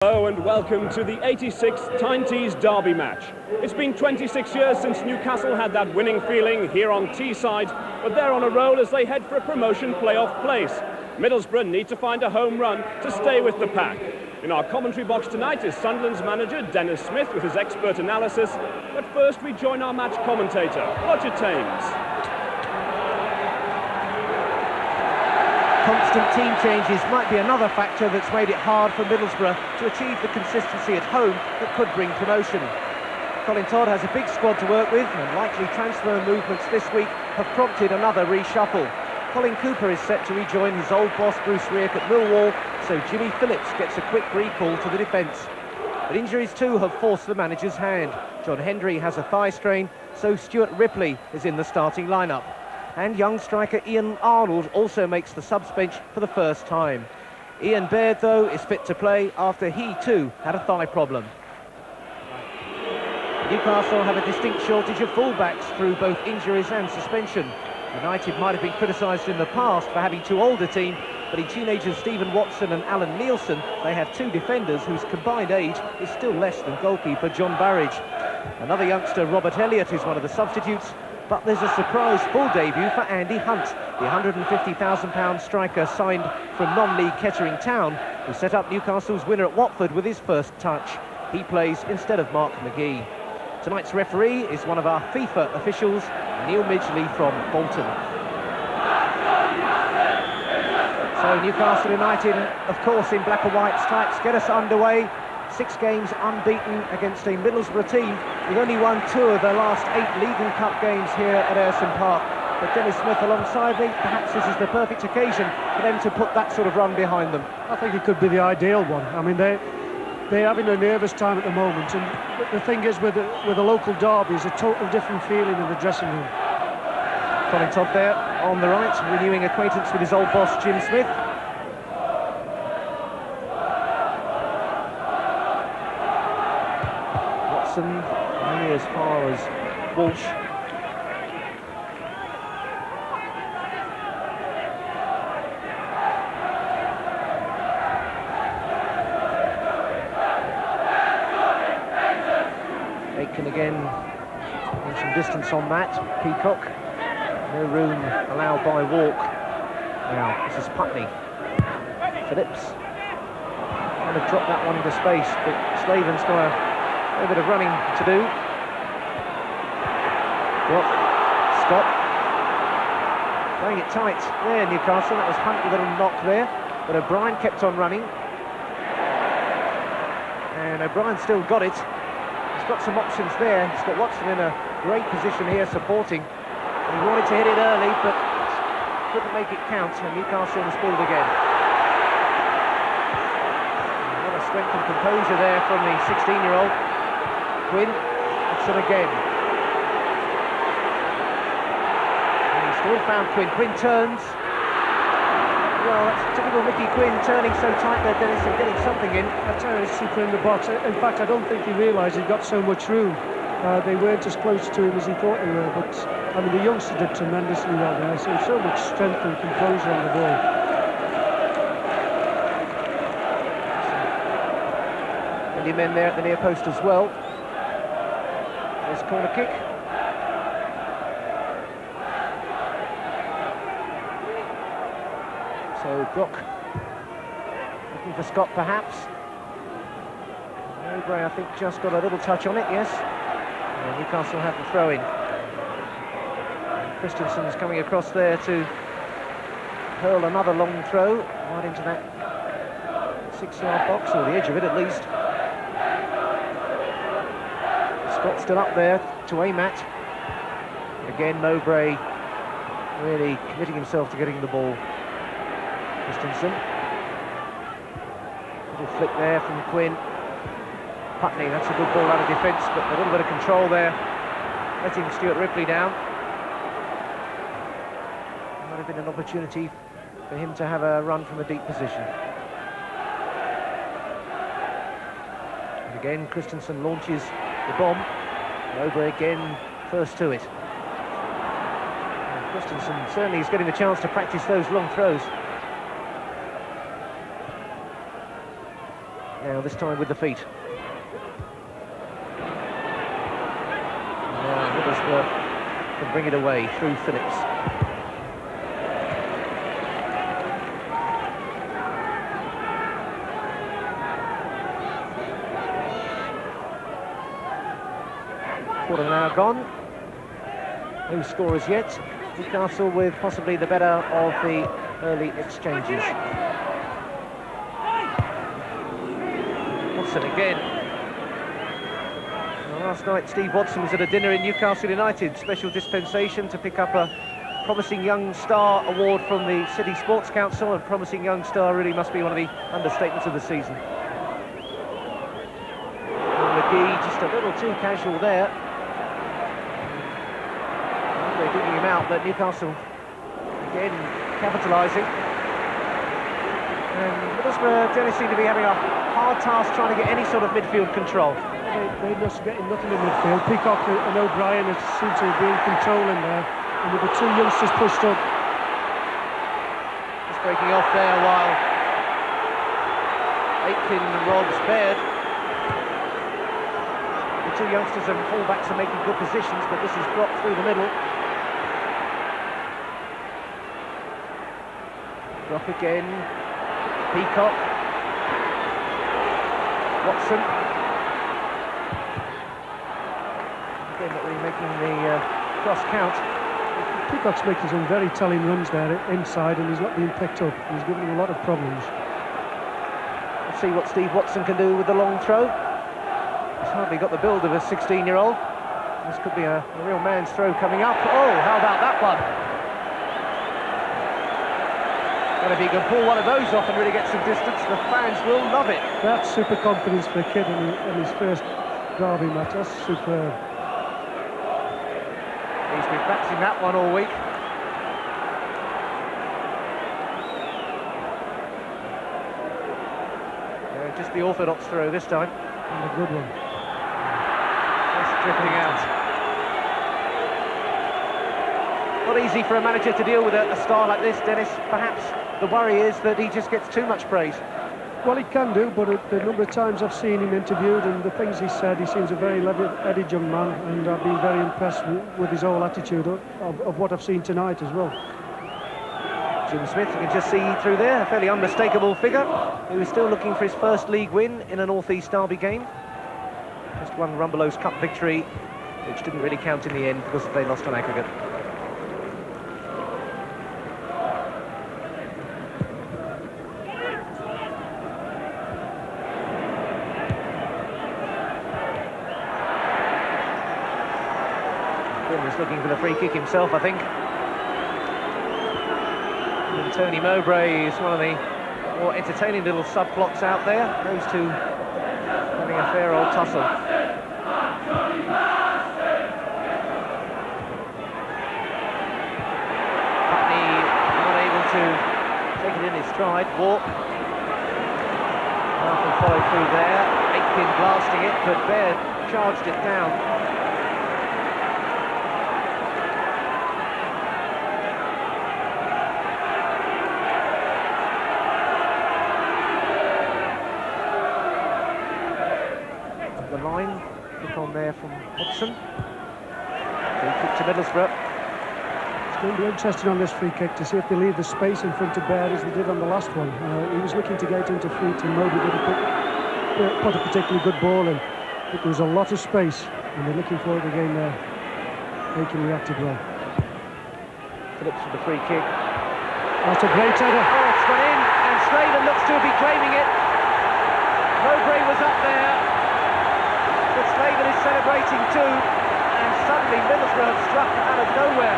Hello and welcome to the 86th Tyne-Tees Derby match. It's been 26 years since Newcastle had that winning feeling here on Teesside, but they're on a roll as they head for a promotion playoff place. Middlesbrough need to find a home run to stay with the pack. In our commentary box tonight is Sunderland's manager Dennis Smith with his expert analysis, but first we join our match commentator, Roger Thames. Constant team changes might be another factor that's made it hard for Middlesbrough to achieve the consistency at home that could bring promotion. Colin Todd has a big squad to work with, and likely transfer movements this week have prompted another reshuffle. Colin Cooper is set to rejoin his old boss Bruce Rioch at Millwall, so Jimmy Phillips gets a quick recall to the defence. But injuries too have forced the manager's hand. John Hendry has a thigh strain, so Stuart Ripley is in the starting lineup. And young striker Ian Arnold also makes the subs bench for the first time. Ian Baird, though, is fit to play after he too had a thigh problem. Newcastle have a distinct shortage of fullbacks through both injuries and suspension. United might have been criticised in the past for having too old a team, but in teenagers Stephen Watson and Alan Nielsen, they have two defenders whose combined age is still less than goalkeeper John Barrage. Another youngster, Robert Elliott, is one of the substitutes, but there's a surprise full debut for Andy Hunt, the £150,000 striker signed from non-league Kettering Town, who set up Newcastle's winner at Watford with his first touch. He plays instead of Mark McGee. Tonight's referee is one of our FIFA officials, Neil Midgley from Bolton. So Newcastle United, of course, in black and white stripes, get us underway. 6 games unbeaten against a Middlesbrough team who've only won 2 of their last 8 League and Cup games here at Ayresome Park. But Dennis Smith alongside me, perhaps this is the perfect occasion for them to put that sort of run behind them. I think it could be the ideal one. I mean, they're having a nervous time at the moment, and the thing is with the local derbies, a total different feeling in the dressing room. Colin Todd there on the right, renewing acquaintance with his old boss Jim Smith. Only as far as Walsh. Aitken again in some distance on that. Peacock, no room allowed by Walk. Now this is Putney. Phillips kind of dropped that one into space, but Slaven's got a bit of running to do. Well, Scott playing it tight there, Newcastle. That was Hunt with a little knock there, but O'Brien kept on running, and O'Brien still got it. He's got some options there. He's got Watson in a great position here supporting. He wanted to hit it early, but couldn't make it count, and Newcastle was pulled again. A lot of strength and composure there from the 16-year-old. Quinn, Watson again. And he still found Quinn. Quinn turns. Well, that's typical Mickey Quinn, turning so tight there, Dennis, and getting something in. I tell you, he's super in the box. In fact, I don't think he realised he got so much room. They weren't as close to him as he thought they were, but I mean, the youngster did tremendously well there. So much strength and composure on the ball. Plenty of men there at the near post as well. There's corner kick. So Brock looking for Scott perhaps. Mowbray I think just got a little touch on it, yes. And Newcastle have the throw in. Christensen's coming across there to hurl another long throw right into that 6-yard box, or the edge of it at least. Scott still up there to aim at. Again, Mowbray really committing himself to getting the ball. Christensen. Little flick there from Quinn. Putney, that's a good ball out of defence, but a little bit of control there, letting Stuart Ripley down. Might have been an opportunity for him to have a run from a deep position. And again, Christensen launches the bomb. Mowbray again first to it. And Christensen certainly is getting the chance to practice those long throws. Now Now this time with the feet. Now Middlesbrough can bring it away through Phillips. Quarter now gone. No scorers yet. Newcastle with possibly the better of the early exchanges. Watson again. Well, last night Steve Watson was at a dinner in Newcastle United, special dispensation to pick up a Promising Young Star award from the City Sports Council, and Promising Young Star really must be one of the understatements of the season. And McGee just a little too casual there. They're digging him out, but Newcastle again capitalising. And Middlesbrough, Dennis, seem to be having a hard task trying to get any sort of midfield control. They must be getting nothing in midfield. Peacock and O'Brien seem to be in control in there, and with the two youngsters pushed up. Just breaking off there while Aitken robs Baird. The two youngsters and fullbacks are making good positions, but this is dropped through the middle. Drop again. Peacock. Watson. Again, not really making the cross count. Peacock's making some very telling runs there inside, and he's not being picked up. He's giving them a lot of problems. Let's see what Steve Watson can do with the long throw. He's hardly got the build of a 16-year-old. This could be a real man's throw coming up. Oh, how about that one? And if he can pull one of those off and really get some distance, the fans will love it. That's super confidence for a kid in his first derby match. That's superb. He's been practicing that one all week. Just the orthodox throw this time. And a good one. Just drifting out. Not easy for a manager to deal with a star like this, Dennis. Perhaps the worry is that he just gets too much praise. Well, he can do, but the number of times I've seen him interviewed and the things he said, he seems a very level-headed young man, and I've been very impressed with his whole attitude of what I've seen tonight as well. Jim Smith, you can just see through there, a fairly unmistakable figure, who is still looking for his first league win in a North East derby game. Just won Rumbelows Cup victory, which didn't really count in the end because they lost on aggregate. Looking for the free kick himself, I think. And Tony Mowbray is one of the more entertaining little subplots out there. Those two having a fair old tussle. Putney not able to take it in his stride. Walk. Nothing followed through there. Aitken blasting it, but Baird charged it down. There from Hudson. Free kick to Middlesbrough. It's going to be interesting on this free kick to see if they leave the space in front of Baird as they did on the last one. He was looking to get into feet and Moby didn't put a particularly good ball in. But there was a lot of space and they're looking for it again there. Aiken reacted well. Phillips with the free kick. That's a great header. Oh, it's gone in and Slaven looks to be claiming it. Mowbray was up there. But Slaven is celebrating too, and suddenly Middlesbrough have struck out of nowhere.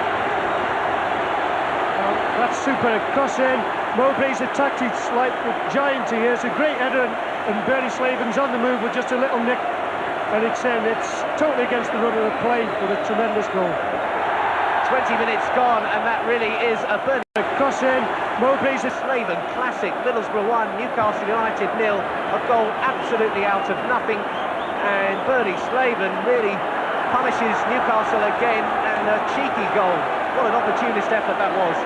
Well, that's super. Cross in. Mowbray's attacked it like a giant he is. A great header, and Bernie Slaven's on the move with just a little nick. And it's totally against the run of the play with a tremendous goal. 20 minutes gone, and that really is a burn. Cross in. Mowbray's a Slaven, classic. Middlesbrough 1, Newcastle United 0. A goal absolutely out of nothing. And Bernie Slaven really punishes Newcastle again, and a cheeky goal. What an opportunist effort that was.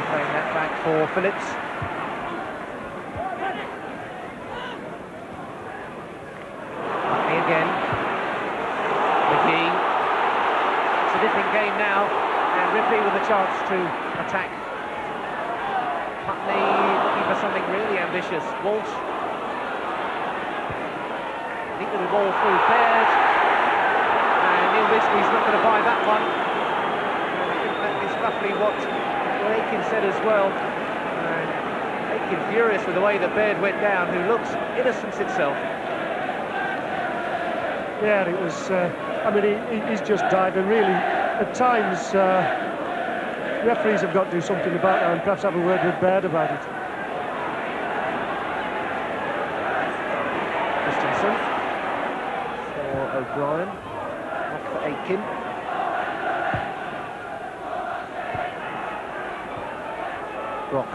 Playing that back for Phillips. Again. McGee. It's a different game now, and Ripley with a chance to attack. Putney looking for something really ambitious. Walsh. Neat little ball through Baird. And Neil Ridgely's not going to buy that one. And I think that is roughly what Aiken said as well. And Aiken furious with the way that Baird went down, who looks innocence itself. Yeah, it was, I mean, he's just died, and really, at times, referees have got to do something about that and perhaps have a word with Baird about it. Christensen for O'Brien, back for Aiken. Brock.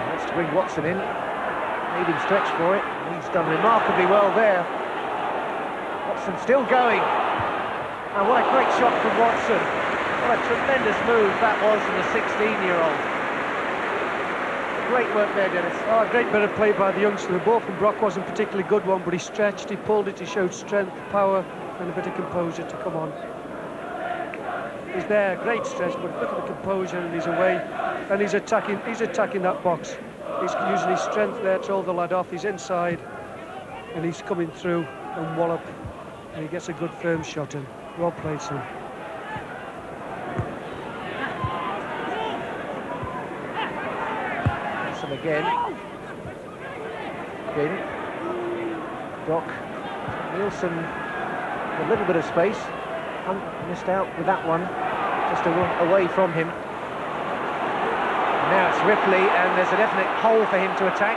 Wants to bring Watson in. Made him stretch for it. He's done remarkably well there. Watson still going. And what a great shot from Watson. What a tremendous move that was from the 16-year-old. Great work there, Dennis. Oh, a great bit of play by the youngster. The ball from Brock wasn't a particularly good one, but he stretched, he pulled it, he showed strength, power, and a bit of composure to come on. He's there, great stretch, but look at the composure, and he's away, and he's attacking that box. He's using his strength there to hold the lad off. He's inside, and he's coming through and wallop, and he gets a good firm shot in. Well played, son. Some again. Brock. Nielsen a little bit of space. Hunt missed out with that one, just away from him. Now it's Ripley, and there's a definite hole for him to attack.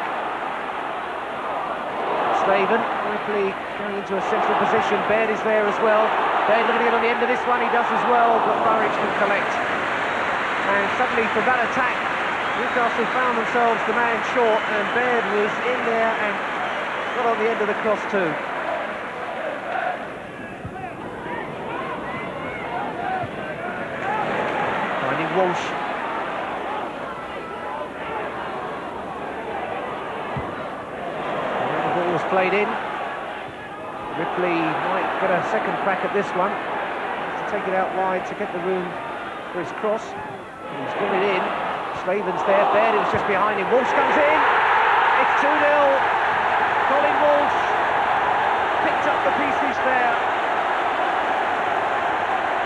Slaven, Ripley going into a central position. Baird is there as well. Baird looking to get on the end of this one, he does as well, but Burridge can collect. And suddenly from that attack, Newcastle found themselves the man short, and Baird was in there and got on the end of the cross too. Finding Walsh. Played in. Ripley might get a second crack at this one. To take it out wide to get the room for his cross. And he's got it in. Slaven's there. Baird is just behind him. Walsh comes in. It's 2-0. Colin Walsh picked up the pieces there.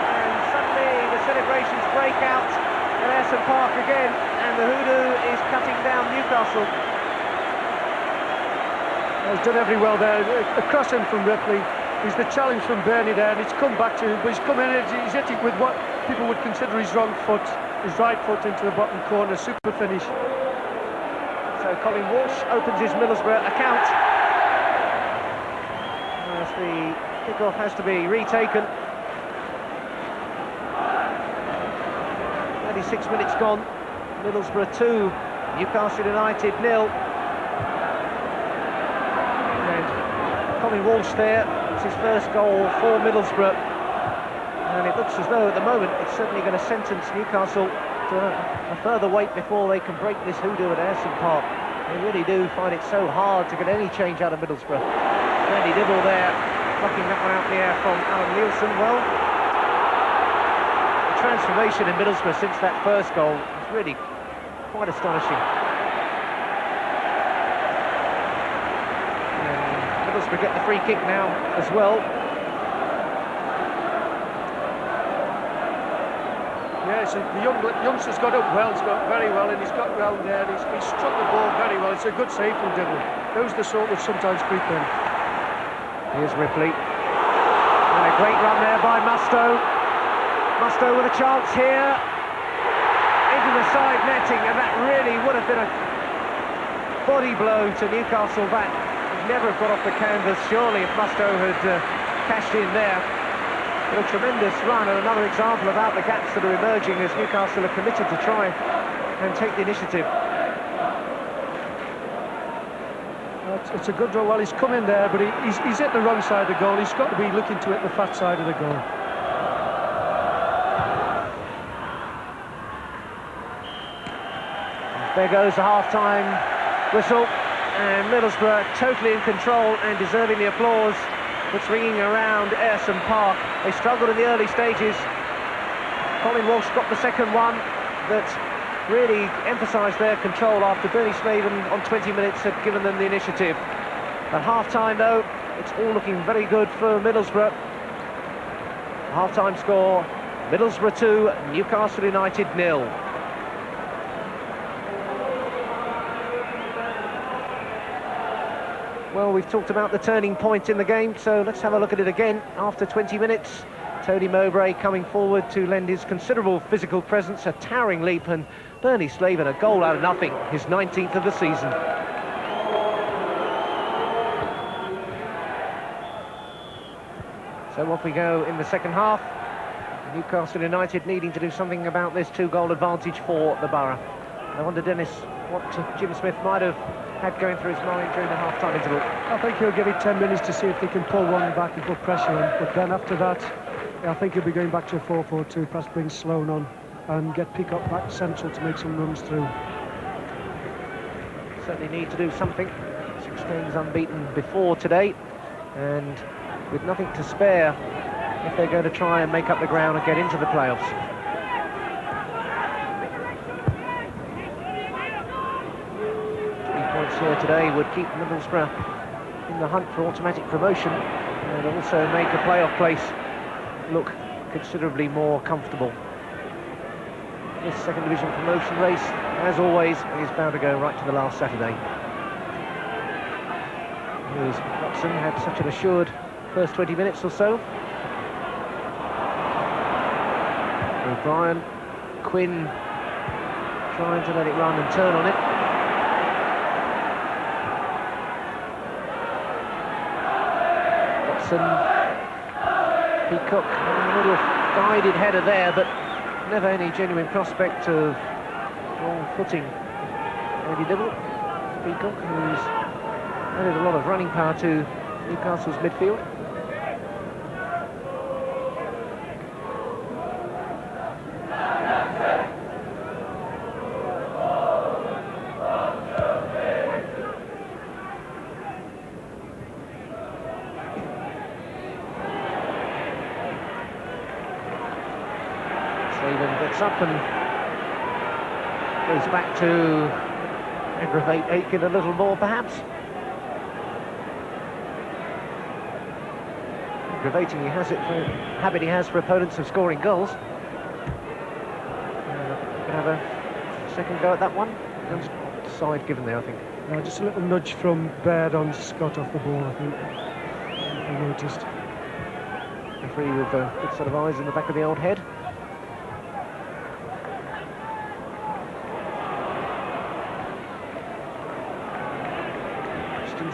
And suddenly the celebrations break out at Ayresome Park again. And the hoodoo is cutting down Newcastle. He's done every well there. Across him from Ripley. He's the challenge from Bernie there, and it's come back to him. But he's come in, he's hit it with what people would consider his wrong foot, his right foot into the bottom corner. Super finish. So Colin Walsh opens his Middlesbrough account. As the kickoff has to be retaken. 36 minutes gone. Middlesbrough 2, Newcastle United 0. Colin Walsh there, it's his first goal for Middlesbrough, and it looks as though at the moment it's certainly going to sentence Newcastle to a further wait before they can break this hoodoo at Ayresome Park. They really do find it so hard to get any change out of Middlesbrough. Randy Dibble there, plucking that one out in the air from Alan Nielsen. Well, the transformation in Middlesbrough since that first goal is really quite astonishing. Middlesbrough get the free kick now as well. Yeah, so the youngster's got up well, he's got very well, and he's got round there, and he's struck the ball very well. It's a good save from Dibble. Those are the sort which sometimes creep in. Here's Ripley. And a great run there by Mustoe. Mustoe with a chance here. Into the side netting, and that really would have been a body blow to Newcastle back. Never have got off the canvas, surely, if Mustoe had cashed in there. But a tremendous run, and another example about the gaps that are emerging as Newcastle are committed to try and take the initiative. It's a good run. Well, he's come in there, but he's hit the wrong side of the goal. He's got to be looking to hit the fat side of the goal. There goes the half-time whistle, and Middlesbrough totally in control and deserving the applause that's ringing around Ayresome Park. They struggled in the early stages. Colin Walsh got the second one that really emphasised their control after Bernie Slaven on 20 minutes had given them the initiative. At half-time, though, it's all looking very good for Middlesbrough. Half-time score, Middlesbrough 2, Newcastle United 0. Well, we've talked about the turning point in the game, so let's have a look at it again. After 20 minutes, Tony Mowbray coming forward to lend his considerable physical presence, a towering leap, and Bernie Slaven a goal out of nothing, his 19th of the season. So off we go in the second half. Newcastle United needing to do something about this 2-goal advantage for the Borough. I wonder, Dennis, what Jim Smith might have had going through his mind during the half-time interval. I think he'll give it 10 minutes to see if they can pull one back and put pressure on. But then after that, I think he'll be going back to a 4-4-2, perhaps bring Sloan on and get Peacock back central to make some runs through. Certainly need to do something. 6 games unbeaten before today, and with nothing to spare if they're going to try and make up the ground and get into the playoffs. Here today would keep Middlesbrough in the hunt for automatic promotion and also make a playoff place look considerably more comfortable. This second division promotion race, as always, is bound to go right to the last Saturday. Here's Watson, had such an assured first 20 minutes or so. O'Brien, Quinn trying to let it run and turn on it. Peacock a little guided header there, but never any genuine prospect of wrong footing. Maybe Dibble, Peacock, who's added a lot of running power to Newcastle's midfield. Gets up and goes back to aggravate Aitken a little more, perhaps. Aggravating he has it for habit he has for opponents of scoring goals. You can have a second go at that one. Side given there, I think. No, just a little nudge from Baird on Scott off the ball, I think. I noticed. Referee with a good set of eyes in the back of the old head.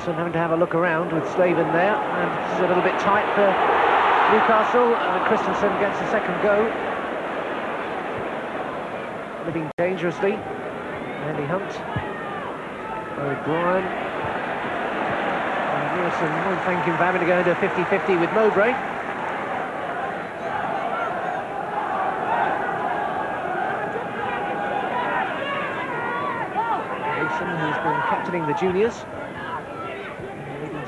Having to have a look around with Slaven there, and it's a little bit tight for Newcastle. Christensen gets a second go, living dangerously. Andy Hunt, O'Brien, and Ayresome won't thank him for having to go into a 50-50 with Mowbray. Ayresome, who's been captaining the juniors,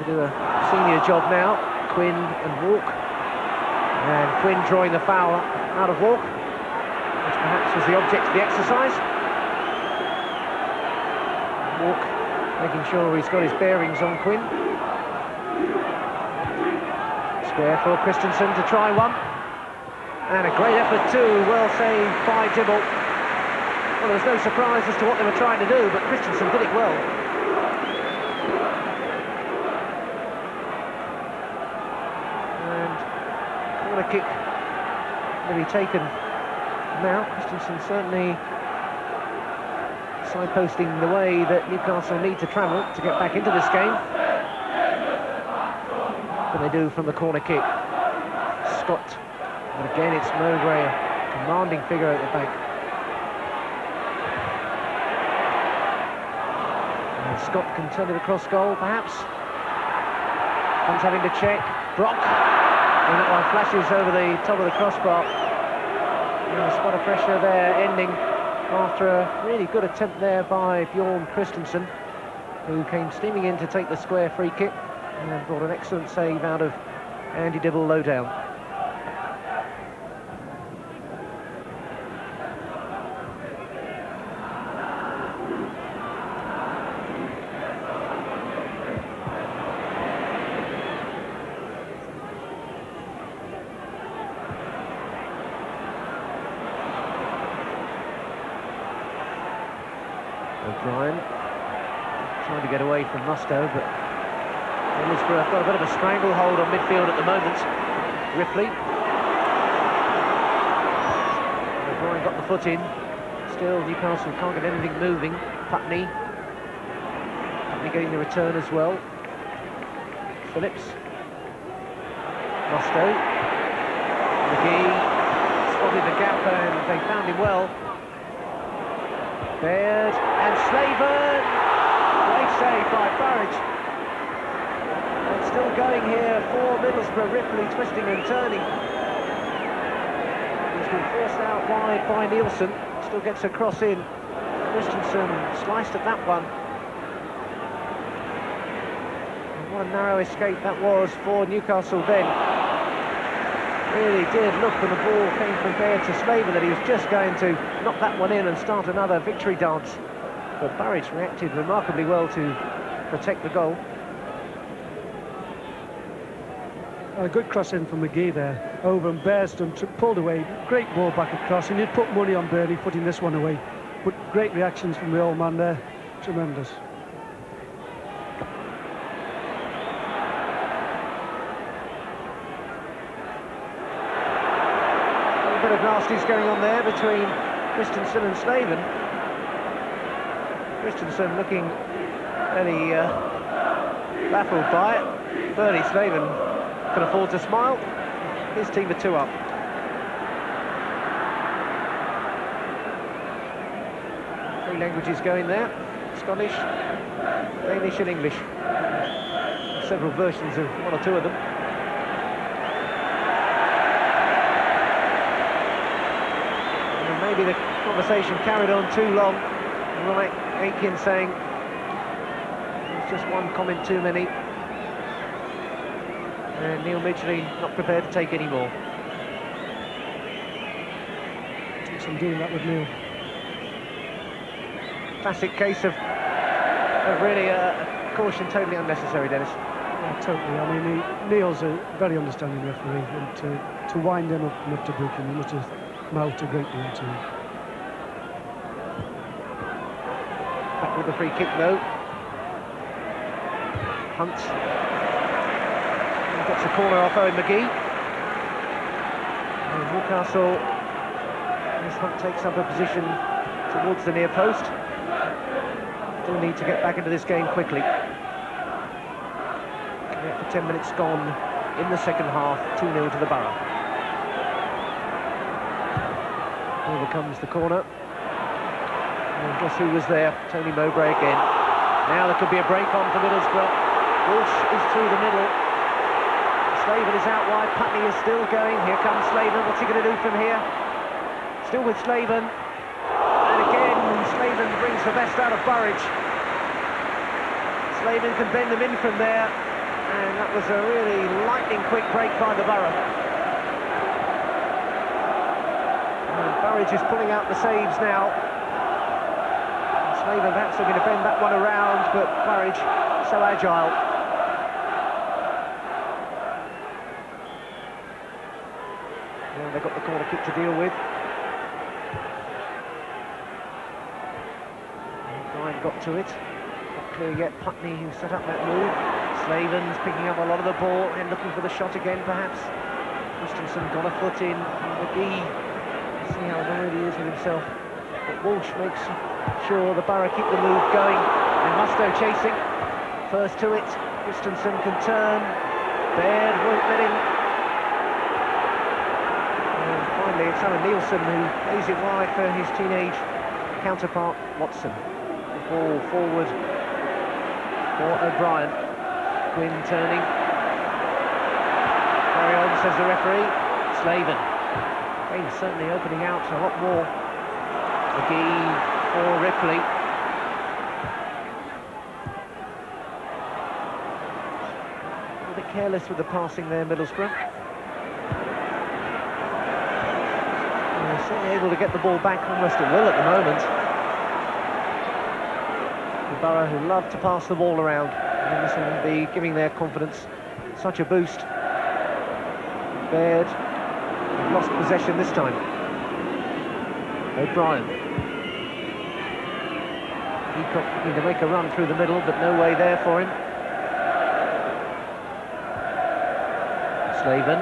do a senior job now. Quinn and Walk, and Quinn drawing the foul out of Walk, which perhaps was the object of the exercise. Walk making sure he's got his bearings on Quinn. Square for Christensen to try one, and a great effort too, well saved by Dibble. Well, there's no surprise as to what they were trying to do, but Christensen did it well. A kick to be taken now. Christensen certainly signposting the way that Newcastle need to travel to get back into this game. What can they do from the corner kick? Scott, and again it's Mowbray, a commanding figure at the back. And Scott can turn it across goal, perhaps. Comes having to check. Brock. And that one flashes over the top of the crossbar. A spot of pressure there, ending after a really good attempt there by Bjorn Christensen, who came steaming in to take the square free kick and brought an excellent save out of Andy Dibble low down. O'Brien trying to get away from Mustoe, but Middlesbrough have got a bit of a stranglehold on midfield at the moment. Ripley. O'Brien got the foot in. Still, Newcastle can't get anything moving. Putney getting the return as well. Phillips. Mustoe. McGee spotted the gap and they found him well. Baird and Slaven. Great save by Burridge. And still going here for Middlesbrough. Ripley twisting and turning. He's been forced out wide by Nielsen. Still gets a cross in. Christensen sliced at that one. And what a narrow escape that was for Newcastle then. Really did look when the ball came from Baird to Slaven that he was just going to knock that one in and start another victory dance. But Burridge reacted remarkably well to protect the goal. A good cross in from McGee there. Over and Baird's pulled away. Great ball back across, and he'd put money on Burnley putting this one away. But great reactions from the old man there. Tremendous. A bit of nasty's going on there between Christensen and Slaven. Christensen looking fairly baffled by it. Bernie Slaven can afford to smile. His team are 2 up. 3 languages going there: Scottish, Danish and English. Several versions of 1 or 2 of them. And maybe the conversation carried on too long. Right, Aitken saying it's just 1 comment too many. And Neil Midgley not prepared to take any more. I'm doing that with Neil. Classic case of really caution totally unnecessary, Dennis. Yeah, totally. I mean, Neil's a very understanding referee, and to wind him up enough to book him, he must have mouthed a great deal to him. Back with the free kick though. Hunt. Gets a corner off Owen McGee. And Newcastle, as Hunt takes up a position towards the near post. Still need to get back into this game quickly. For 10 minutes gone in the second half, 2-0 to the Borough. Here comes the corner. And guess who was there? Tony Mowbray again. Now there could be a break on for Middlesbrough. Walsh is through the middle. Slaven is out wide. Putney is still going. Here comes Slaven. What's he going to do from here? Still with Slaven. And again, Slaven brings the best out of Burridge. Slaven can bend them in from there. And that was a really lightning quick break by the Borough. And Burridge is pulling out the saves now. Slaven perhaps looking to bend that one around, but Burridge so agile. Now they've got the corner kick to deal with. Brian got to it. Not clear yet. Putney who set up that move. Slaven's picking up a lot of the ball and looking for the shot again, perhaps. Christensen got a foot in. McGee, see how annoyed he is with himself. But Walsh makes sure the Borough keep the move going. And Mustoe chasing. First to it. Christensen can turn. Baird won't let him. And finally, it's Alan Nielsen who plays it wide for his teenage counterpart, Watson. The ball forward for O'Brien. Quinn turning. Carry on, says the referee. Slaven. He's certainly opening out a lot more. McGee for Ripley. A bit careless with the passing there, Middlesbrough. They're certainly able to get the ball back almost at will at the moment. The Borough, who love to pass the ball around, and this will be giving their confidence such a boost. Baird lost possession this time. O'Brien. Peacock looking to make a run through the middle, but no way there for him. Slaven.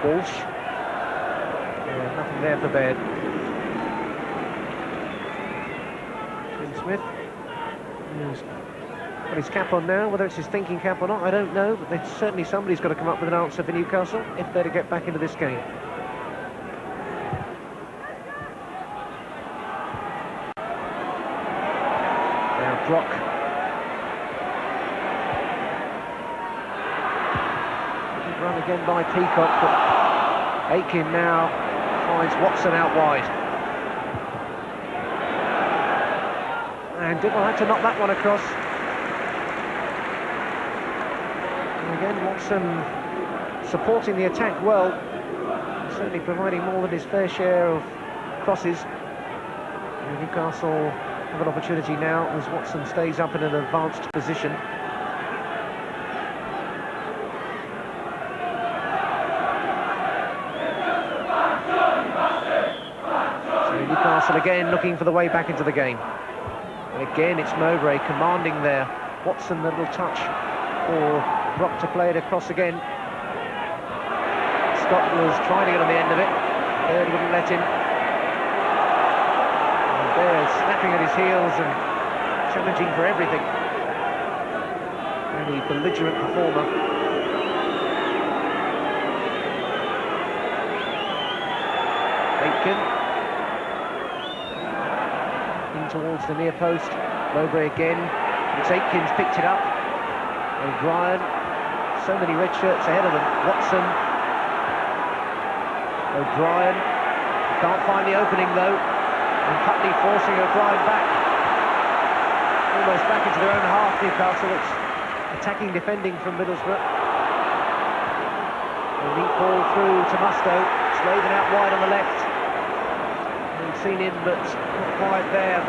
Walsh. Yeah, nothing there for Baird. Smith. He's got his cap on now. Whether it's his thinking cap or not, I don't know, but certainly somebody's got to come up with an answer for Newcastle if they're to get back into this game. Now Brock. Run again by Peacock, but Aitken now finds Watson out wide. And Dibble had to knock that one across. And again, Watson supporting the attack well, certainly providing more than his fair share of crosses. And Newcastle have an opportunity now as Watson stays up in an advanced position. So Newcastle again looking for the way back into the game. And again, it's Mowbray commanding there. Watson, the little touch for Brock to play it across again. Scott was trying to get on the end of it. Baird wouldn't let him. And Baird snapping at his heels and challenging for everything. Really belligerent performer. Aitken. Towards the near post. Mowbray again. It's Aitken's picked it up. O'Brien. So many red shirts ahead of them. Watson. O'Brien. Can't find the opening though. And Putney forcing O'Brien back. Almost back into their own half, Newcastle. It's attacking, defending from Middlesbrough. A neat ball through to Musto. Slaven out wide on the left. Seen him, but not quite there.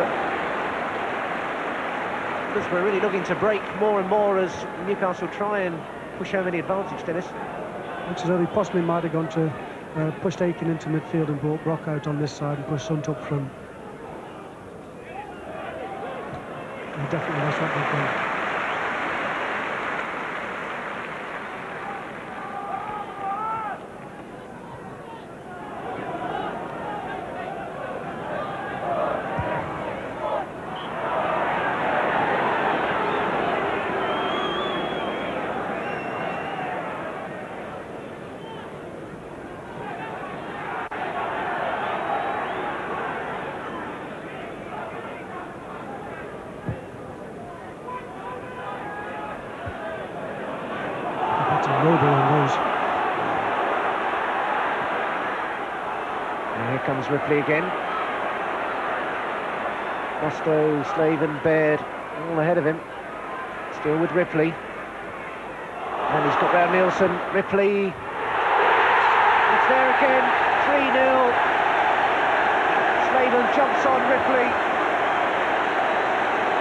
But we're really looking to break more and more as Newcastle try and push home any advantage, Dennis. Looks as though he possibly might have gone to pushed Aitken into midfield and brought Brock out on this side and pushed Hunt up front. And definitely that's what they've done. Comes Ripley again. Musto, Slaven, Baird, all ahead of him. Still with Ripley. And he's got round Nielsen. Ripley. It's there again. 3-0. Slaven jumps on Ripley.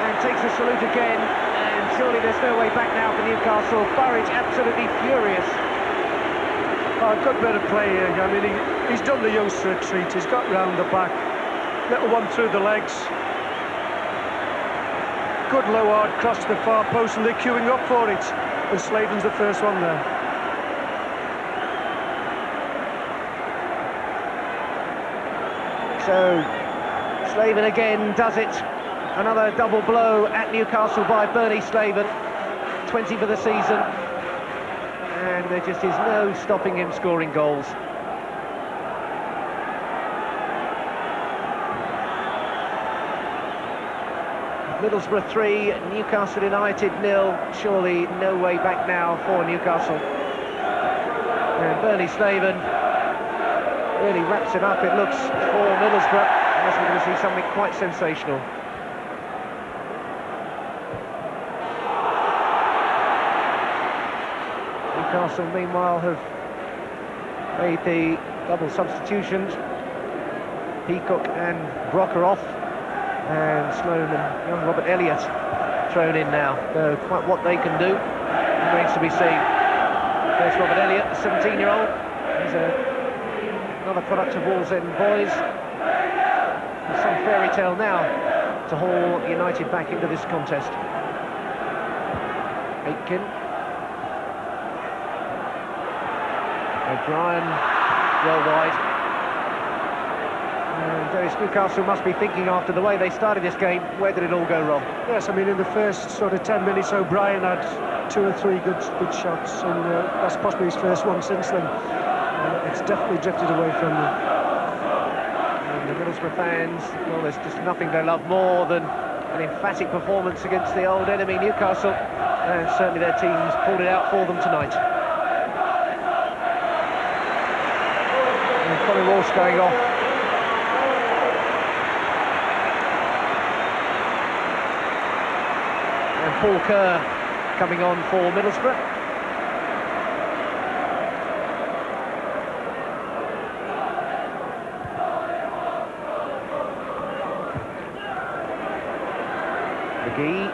And takes a salute again. And surely there's no way back now for Newcastle. Burridge absolutely furious. Oh, a good bit of play here. I mean, he's done the youngster a treat. He's got round the back. Little one through the legs. Good low hard cross to the far post, and they're queuing up for it. And Slaven's the first one there. So, Slaven again does it. Another double blow at Newcastle by Bernie Slaven. 20 for the season. And there just is no stopping him scoring goals. Middlesbrough 3, Newcastle United 0. Surely no way back now for Newcastle. And Bernie Slaven really wraps it up, it looks, for Middlesbrough, unless we're going to see something quite sensational. Newcastle, meanwhile, have made the double substitutions. Peacock and Brock are off, and Sloan and young Robert Elliott thrown in now. Though quite what they can do remains to be seen. There's Robert Elliott, the 17-year-old. He's another product of Wallsend boys. There's some fairy tale now to haul United back into this contest. Aitken. O'Brien, well wide. And Newcastle must be thinking, after the way they started this game, where did it all go wrong? Yes, I mean, in the first sort of 10 minutes, O'Brien had 2 or 3 good shots, and that's possibly his first one since then. It's definitely drifted away from them. And the Middlesbrough fans, well, there's just nothing they love more than an emphatic performance against the old enemy Newcastle, and certainly their teams pulled it out for them tonight. And Colin Walsh going off. And Paul Kerr coming on for Middlesbrough. McGee.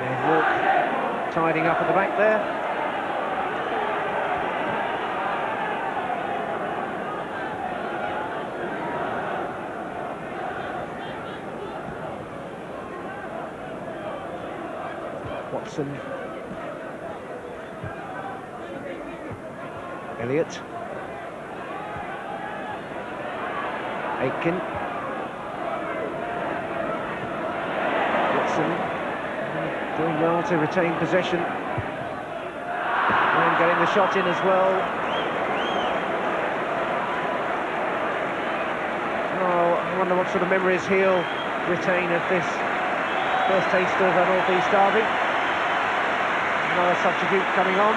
And Walk tidying up at the back there. Watson. Elliott. Aitken. Watson doing well to retain possession and getting the shot in as well. Oh, I wonder what sort of memories he'll retain of this first taste of a North East derby. Another substitute coming on.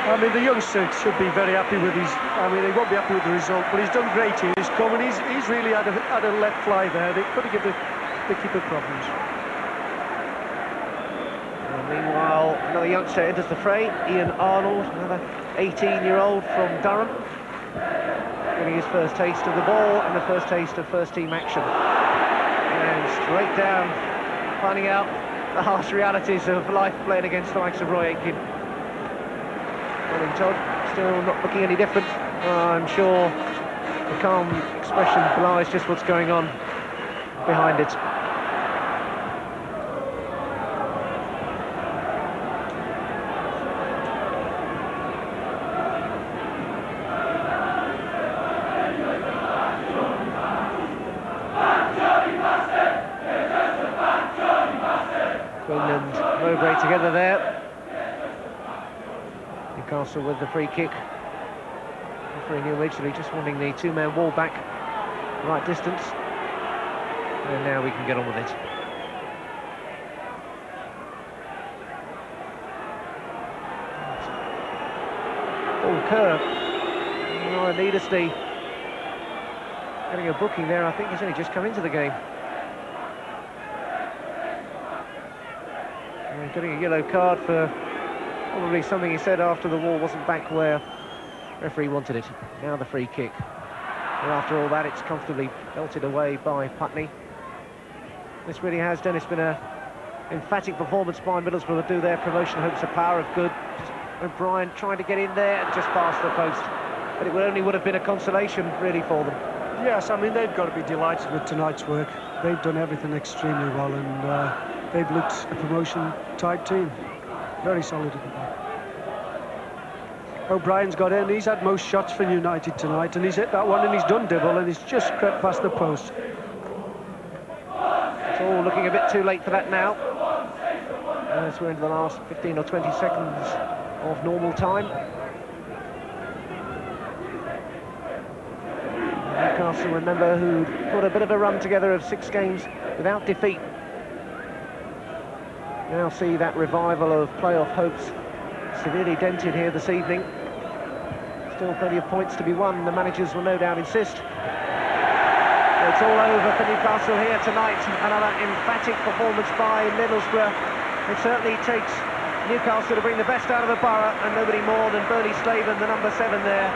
I mean, the youngster should be very happy with his... I mean, he won't be happy with the result, but he's done great here. He's come and he's really had a let fly there. They could have given the keeper problems. And meanwhile, another youngster enters the fray. Ian Arnold, another 18-year-old from Durham, getting his first taste of the ball and the first taste of first-team action. And straight down, finding out the harsh realities of life playing against the likes of Roy Aitken. Colin Todd still not looking any different. I'm sure the calm expression belies just what's going on behind it. Quinn and Mowbray together there. Newcastle with the free kick. Referee Neil Ridgely just wanting the 2-man wall back, right distance. And now we can get on with it. Paul Kerr, Nora needlessly getting a booking there. I think he's only just come into the game. And getting a yellow card for probably something he said after the wall wasn't back where referee wanted it. Now the free kick. And after all that, it's comfortably belted away by Putney. This really has, Dennis, been an emphatic performance by Middlesbrough to do their promotion hopes a power of good. Just O'Brien trying to get in there and just past the post. But it only would have been a consolation, really, for them. Yes, I mean, they've got to be delighted with tonight's work. They've done everything extremely well, and they've looked a promotion-type team. Very solid at the back. O'Brien's got in, he's had most shots for United tonight, and he's hit that one and he's done Dibble, and he's just crept past the post. It's all looking a bit too late for that now, as we're into the last 15 or 20 seconds of normal time. Newcastle, remember, who put a bit of a run together of 6 games without defeat. now see that revival of playoff hopes severely dented here this evening. Still plenty of points to be won, the managers will no doubt insist. It's all over for Newcastle here tonight. Another emphatic performance by Middlesbrough. It certainly takes Newcastle to bring the best out of a borough, and nobody more than Bernie Slaven, the number 7 there.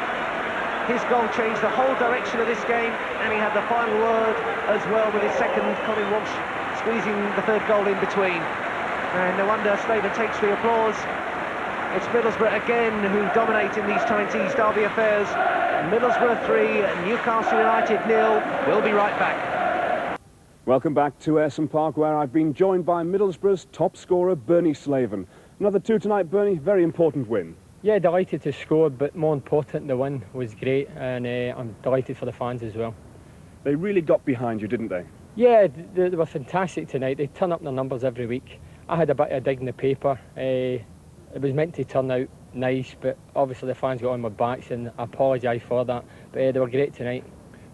His goal changed the whole direction of this game, and he had the final word as well with his second, Colin Walsh squeezing the third goal in between. And no wonder Slaven takes the applause. It's Middlesbrough again who dominate in these Tyne-Tees derby affairs. Middlesbrough 3, Newcastle United 0. We'll be right back. Welcome back to Ayresome Park, where I've been joined by Middlesbrough's top scorer, Bernie Slaven. Another 2 tonight, Bernie. Very important win. Yeah, delighted to score, but more important, the win was great, and I'm delighted for the fans as well. They really got behind you, didn't they? Yeah, they were fantastic tonight. They turn up their numbers every week. I had a bit of dig in the paper. It was meant to turn out nice, but obviously the fans got on my backs, and I apologise for that. But they were great tonight.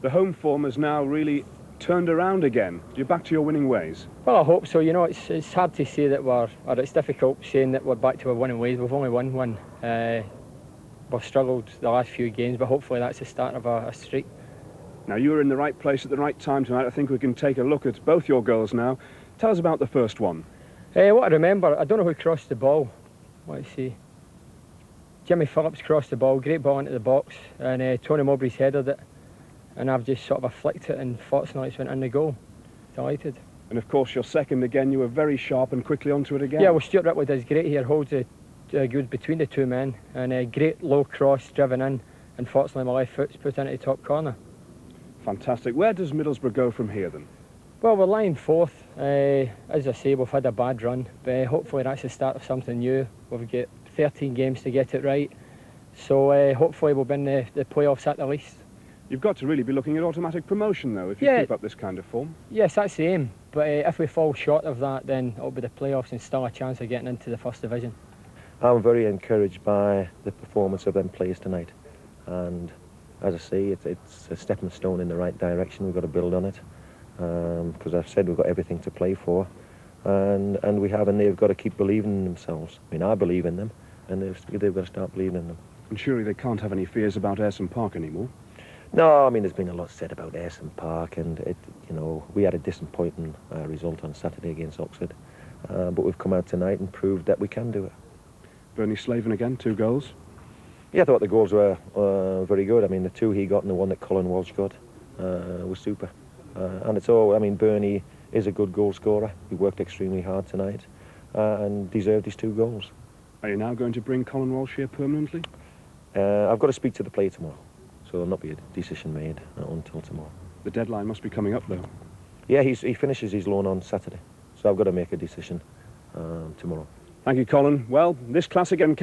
The home form has now really turned around again. You're back to your winning ways. Well, I hope so. You know, it's hard to say that or it's difficult saying that we're back to our winning ways. We've only won one. We've struggled the last few games, but hopefully that's the start of a streak. Now, you were in the right place at the right time tonight. I think we can take a look at both your goals now. Tell us about the first one. What I remember, I don't know who crossed the ball. Let's see. Jimmy Phillips crossed the ball, great ball into the box, and Tony Mowbray's headed it, and I've just sort of flicked it, and fortunately it's went in the goal. Delighted. And of course your second again, you were very sharp and quickly onto it again. Yeah, well, Stuart Ripley does great here, holds the goods between the two men, and a great low cross driven in, and fortunately my left foot's put into the top corner. Fantastic. Where does Middlesbrough go from here then? Well, we're lying 4th. As I say, we've had a bad run, but hopefully that's the start of something new. We've got 13 games to get it right, so hopefully we'll win the playoffs at the least. You've got to really be looking at automatic promotion though, if you keep up this kind of form. Yes, that's the aim, but if we fall short of that, then it'll be the playoffs and still a chance of getting into the First Division. I'm very encouraged by the performance of them players tonight, and as I say, it's a stepping stone in the right direction. We've got to build on it, because I've said we've got everything to play for, and we have, and they've got to keep believing in themselves. I mean, I believe in them, and they've got to start believing in them. And surely they can't have any fears about Ayresome Park anymore? No, I mean, there's been a lot said about Ayresome Park, and you know, we had a disappointing result on Saturday against Oxford, but we've come out tonight and proved that we can do it. Bernie Slaven again, 2 goals. Yeah, I thought the goals were very good. I mean, the 2 he got and the one that Colin Walsh got was super. And it's all, I mean, Bernie is a good goal scorer. He worked extremely hard tonight and deserved his 2 goals. Are you now going to bring Colin Walsh here permanently? I've got to speak to the player tomorrow, so there'll not be a decision made until tomorrow. The deadline must be coming up though. Yeah, he finishes his loan on Saturday, so I've got to make a decision tomorrow. Thank you, Colin. Well, this classic and